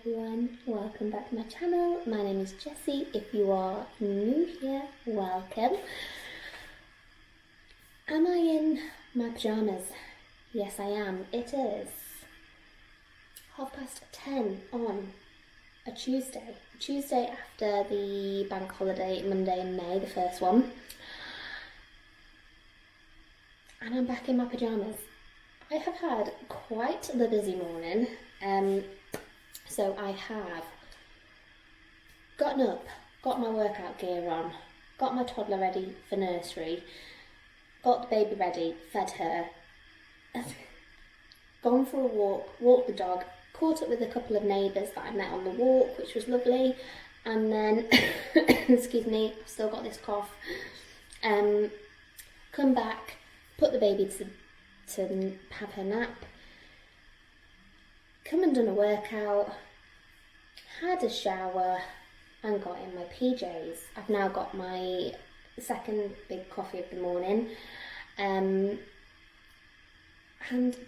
everyone, welcome back to my channel. My name is Jessie. If you are new here, welcome. Am I in my pyjamas? Yes I am. It is 10:30 on a Tuesday after the bank holiday Monday in May, the first one, and I'm back in my pyjamas. I have had quite the busy morning. So I have gotten up, got my workout gear on, got my toddler ready for nursery, got the baby ready, fed her, gone for a walk, walked the dog, caught up with a couple of neighbours that I met on the walk, which was lovely, and then, excuse me, I've still got this cough, come back, put the baby to have her nap, come and done a workout, had a shower and got in my PJs. I've now got my second big coffee of the morning, and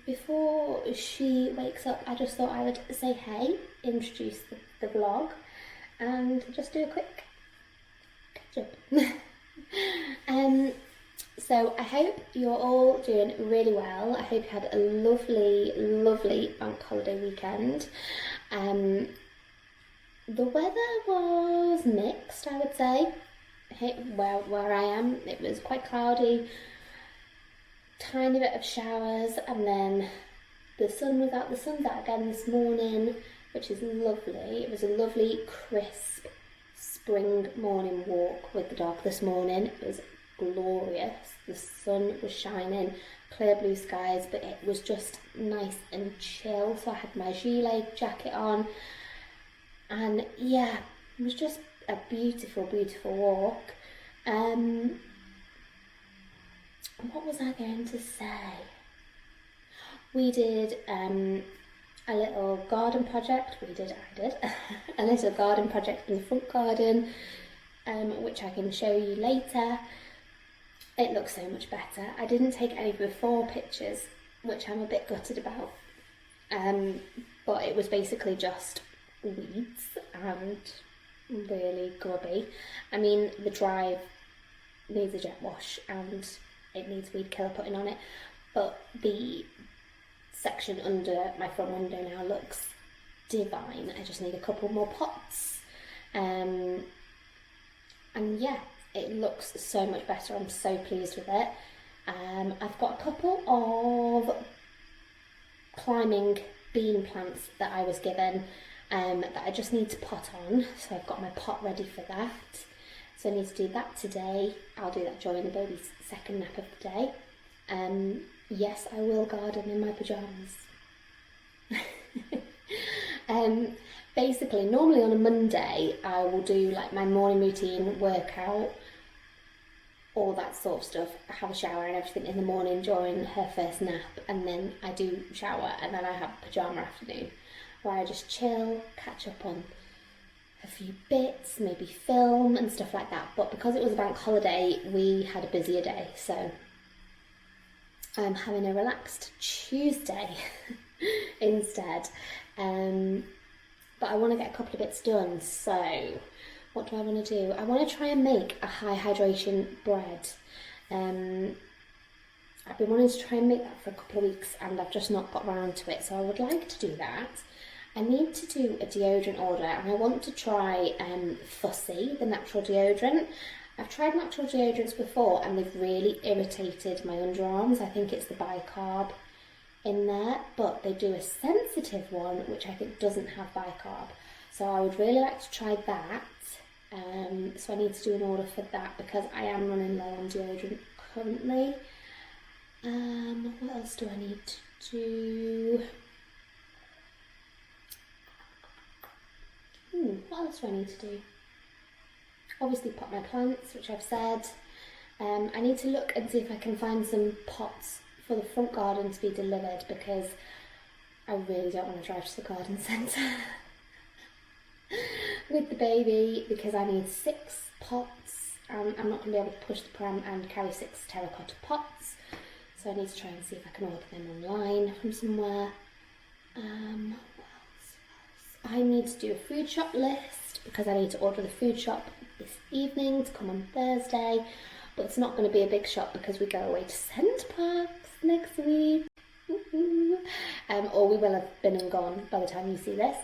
before she wakes up I just thought I would say hey, introduce the vlog and just do a quick catch up. So I hope you're all doing really well. I hope you had a lovely bank holiday weekend. The weather was mixed, I would say. Where I am, it was quite cloudy, tiny bit of showers, and then the sun was out. The sun's out again this morning, which is lovely. It was a lovely, crisp spring morning walk with the dog this morning. It was glorious. The sun was shining, clear blue skies, but it was just nice and chill. So I had my gilet jacket on, and yeah, it was just a beautiful walk. What was I going to say? We did a little garden project. I did a little garden project in the front garden, which I can show you later. It looks so much better. I didn't take any before pictures, which I'm a bit gutted about, but it was basically just weeds and really grubby. I mean, the drive needs a jet wash and it needs weed killer putting on it, but the section under my front window now looks divine. I just need a couple more pots, and yeah, it looks so much better. I'm so pleased with it. I've got a couple of climbing bean plants that I was given, that I just need to pot on, so I've got my pot ready for that. So I need to do that today. I'll do that during the baby's second nap of the day. Yes, I will garden in my pyjamas. Basically, normally on a Monday I will do like my morning routine, workout, all that sort of stuff. I have a shower and everything in the morning during her first nap, and then I do shower, and then I have a pyjama afternoon where I just chill, catch up on a few bits, maybe film and stuff like that. But because it was a bank holiday, we had a busier day, so I'm having a relaxed Tuesday instead. But I want to get a couple of bits done, so what do I want to do? I want to try and make a high hydration bread. I've been wanting to try and make that for a couple of weeks and I've just not got around to it, so I would like to do that. I need to do a deodorant order, and I want to try Fussy, the natural deodorant. I've tried natural deodorants before and they've really irritated my underarms. I think it's the bicarb in there, but they do a sensitive one which I think doesn't have bicarb. So I would really like to try that. So I need to do an order for that because I am running low on deodorant currently. What else do I need to do? What else do I need to do? Obviously pot my plants, which I've said. I need to look and see if I can find some pots for the front garden to be delivered, because I really don't want to drive to the garden centre with the baby, because I need 6 pots. I'm not going to be able to push the pram and carry 6 terracotta pots, so I need to try and see if I can order them online from somewhere. What else? I need to do a food shop list because I need to order the food shop this evening to come on Thursday. But it's not going to be a big shop because we go away to Centre Parks next week. Or we will have been and gone by the time you see this.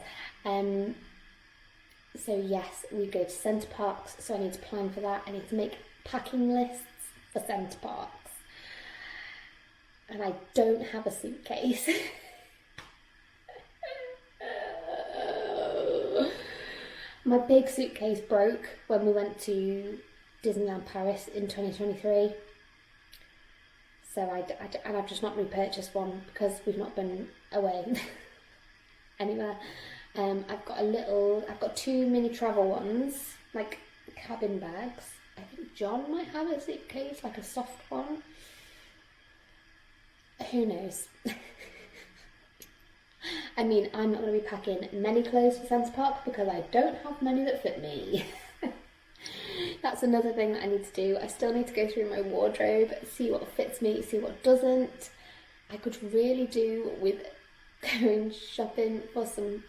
So yes, we go to Centre Parks, so I need to plan for that. I need to make packing lists for Centre Parks. And I don't have a suitcase. My big suitcase broke when we went to Disneyland Paris in 2023. So and I've just not repurchased one because we've not been away anywhere. I've got 2 mini travel ones, like cabin bags. I think John might have a suitcase, like a soft one. Who knows? I mean, I'm not going to be packing many clothes for Centre Park because I don't have many that fit me. That's another thing that I need to do. I still need to go through my wardrobe, see what fits me, see what doesn't. I could really do with going shopping for some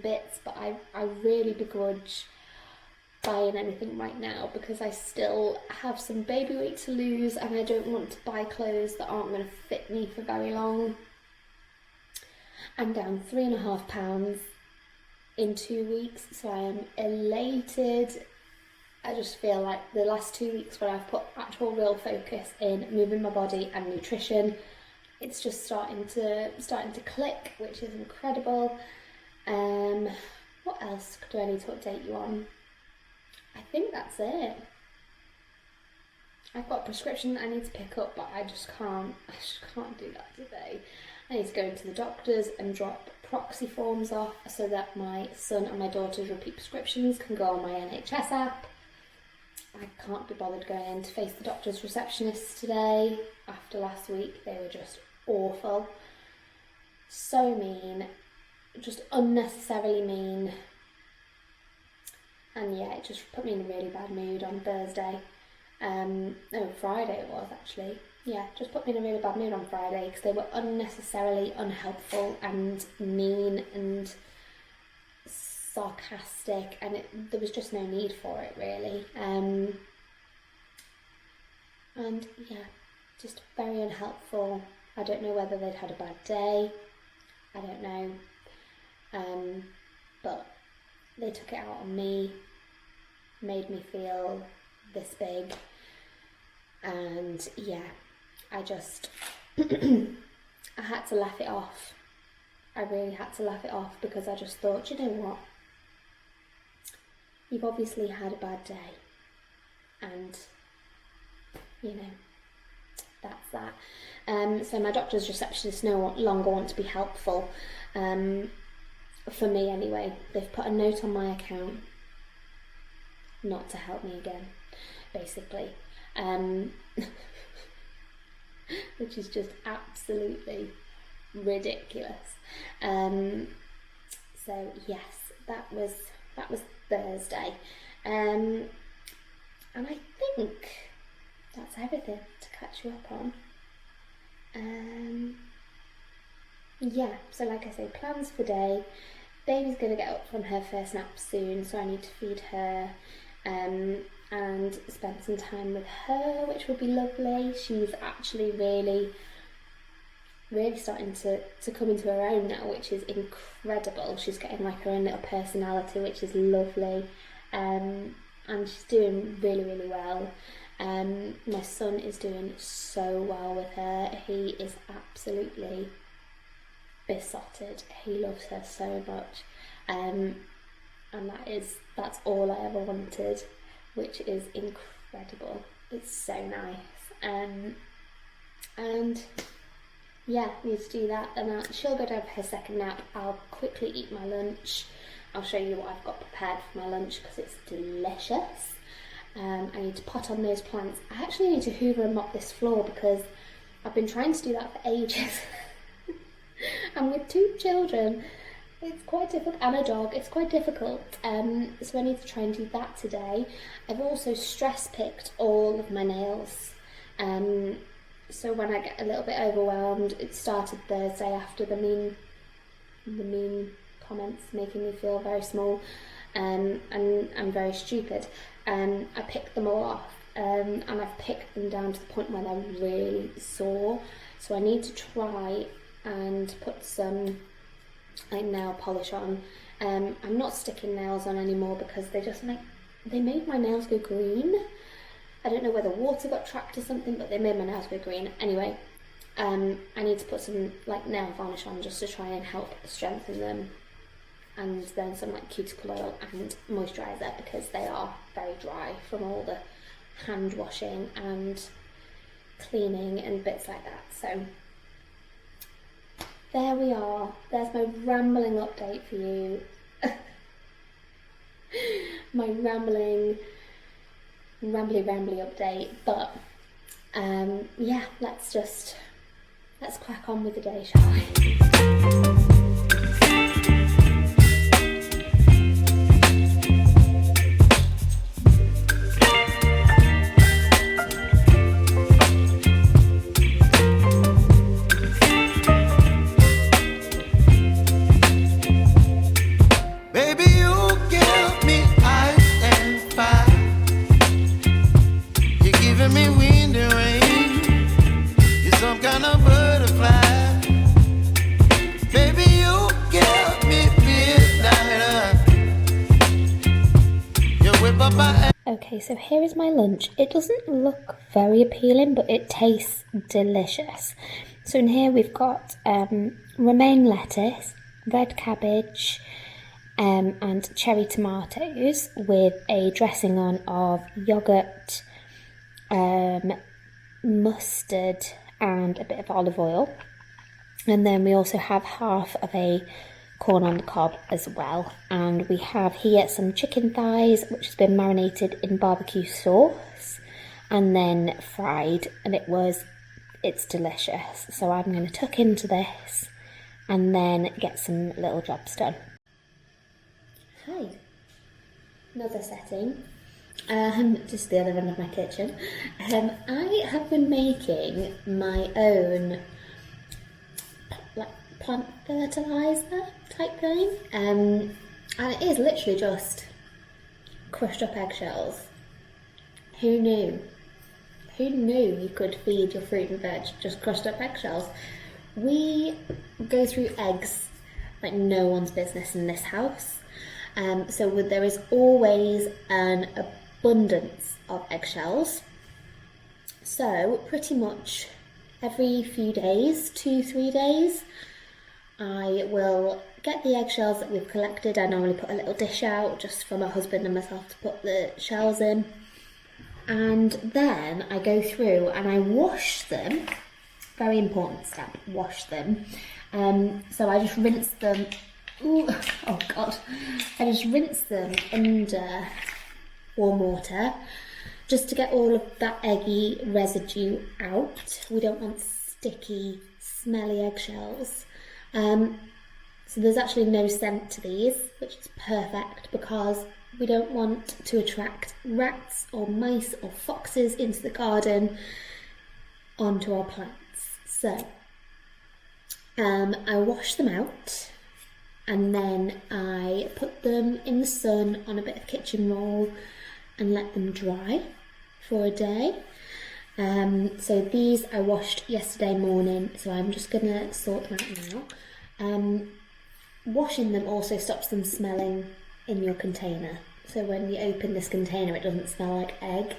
bits, but I really begrudge buying anything right now because I still have some baby weight to lose and I don't want to buy clothes that aren't going to fit me for very long. I'm down 3.5 pounds in 2 weeks, so I am elated. I just feel like the last 2 weeks when I've put actual real focus in moving my body and nutrition, it's just starting to click, which is incredible. What else do I need to update you on? I think that's it. I've got a prescription that I need to pick up, but I just can't do that today. I need to go into the doctors and drop proxy forms off so that my son and my daughter's repeat prescriptions can go on my NHS app. I can't be bothered going in to face the doctor's receptionists today. After last week, they were just awful. So mean, just unnecessarily mean. And yeah, it just put me in a really bad mood on Thursday. Friday it was actually. Yeah, just put me in a really bad mood on Friday because they were unnecessarily unhelpful and mean and sarcastic, and there was just no need for it really. And yeah, just very unhelpful. I don't know whether they'd had a bad day. I don't know. But they took it out on me, made me feel this big, and yeah, I just I had to laugh it off. I really had to laugh it off because I just thought, you know what, you've obviously had a bad day, and you know, that's that. So my doctor's receptionists no longer want to be helpful, for me anyway. They've put a note on my account not to help me again, basically, which is just absolutely ridiculous. So yes, that was Thursday, and I think that's everything to catch you up on. Yeah, so like I say, plans for the day. Baby's going to get up from her first nap soon, so I need to feed her and spend some time with her, which will be lovely. She's actually really starting to come into her own now, which is incredible. She's getting like her own little personality, which is lovely, and she's doing really, really well. My son is doing so well with her. He is absolutely besotted. He loves her so much, and that's all I ever wanted, which is incredible. It's so nice. And yeah, need to do that, and she'll go down for her second nap. I'll quickly eat my lunch. I'll show you what I've got prepared for my lunch because it's delicious. I need to pot on those plants. I actually need to hoover and mop this floor because I've been trying to do that for ages. And with 2 children, it's quite difficult, and a dog, it's quite difficult. So I need to try and do that today. I've also stress picked all of my nails. So when I get a little bit overwhelmed, it started Thursday after the mean comments making me feel very small and very stupid. I picked them all off, and I've picked them down to the point where they're really sore. So I need to try and put some like nail polish on. I'm not sticking nails on anymore because they made my nails go green. I don't know whether water got trapped or something, but they made my nails go green. Anyway, I need to put some like nail varnish on just to try and help strengthen them, and then some like cuticle oil and moisturiser because they are very dry from all the hand washing and cleaning and bits like that. So there we are. There's my rambling update for you. My rambly update. But yeah, let's crack on with the day, shall we? Okay, so here is my lunch. It doesn't look very appealing, but it tastes delicious. So in here we've got romaine lettuce, red cabbage, and cherry tomatoes with a dressing on of yoghurt, mustard and a bit of olive oil. And then we also have half of a corn on the cob as well, and we have here some chicken thighs which has been marinated in barbecue sauce and then fried, and it's delicious. So I'm going to tuck into this and then get some little jobs done. Hi, another setting, just the other end of my kitchen. I have been making my own plant fertiliser type thing, and it is literally just crushed up eggshells. Who knew you could feed your fruit and veg just crushed up eggshells? We go through eggs like no one's business in this house, so there is always an abundance of eggshells. So pretty much every few days, 2-3 days, I will get the eggshells that we've collected. I normally put a little dish out just for my husband and myself to put the shells in. And then I go through and I wash them. Very important step, wash them. So I just rinse them. Ooh, oh God. I just rinse them under warm water just to get all of that eggy residue out. We don't want sticky, smelly eggshells. So there's actually no scent to these, which is perfect because we don't want to attract rats or mice or foxes into the garden onto our plants. So I wash them out and then I put them in the sun on a bit of kitchen roll and let them dry for a day. So these I washed yesterday morning, so I'm just going to sort them out now. Washing them also stops them smelling in your container. So when you open this container, it doesn't smell like egg.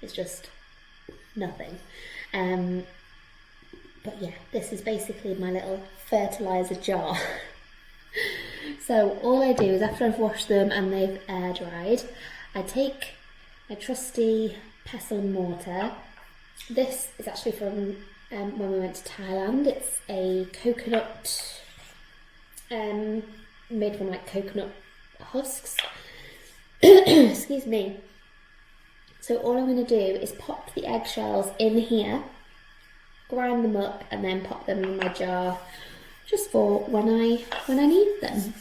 It's just nothing. But yeah, this is basically my little fertiliser jar. So all I do is after I've washed them and they've air dried, I take a trusty pestle and mortar. This is actually from when we went to Thailand. It's a coconut, made from like coconut husks. Excuse me. So all I'm going to do is pop the eggshells in here, grind them up, and then pop them in my jar just for when I need them.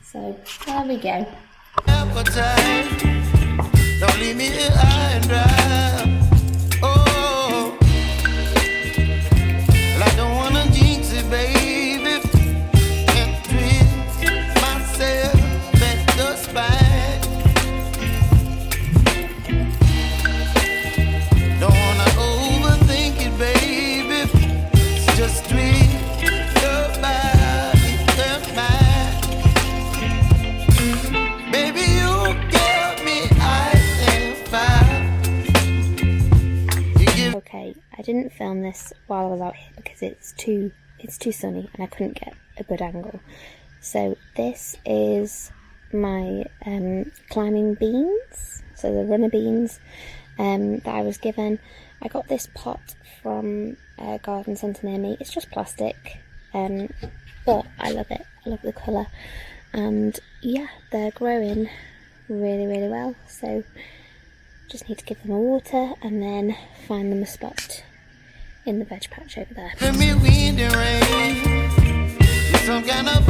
So there we go. Don't leave me here high and dry. Oh, well, I don't wanna jinx it, baby, and twist my actually, I didn't film this while I was out here because it's too sunny and I couldn't get a good angle. So this is my climbing beans, so the runner beans that I was given. I got this pot from a garden centre near me. It's just plastic, but I love it. I love the colour, and yeah, they're growing really, really well. So just need to give them a water and then find them a spot in the veg patch over there. Some kind of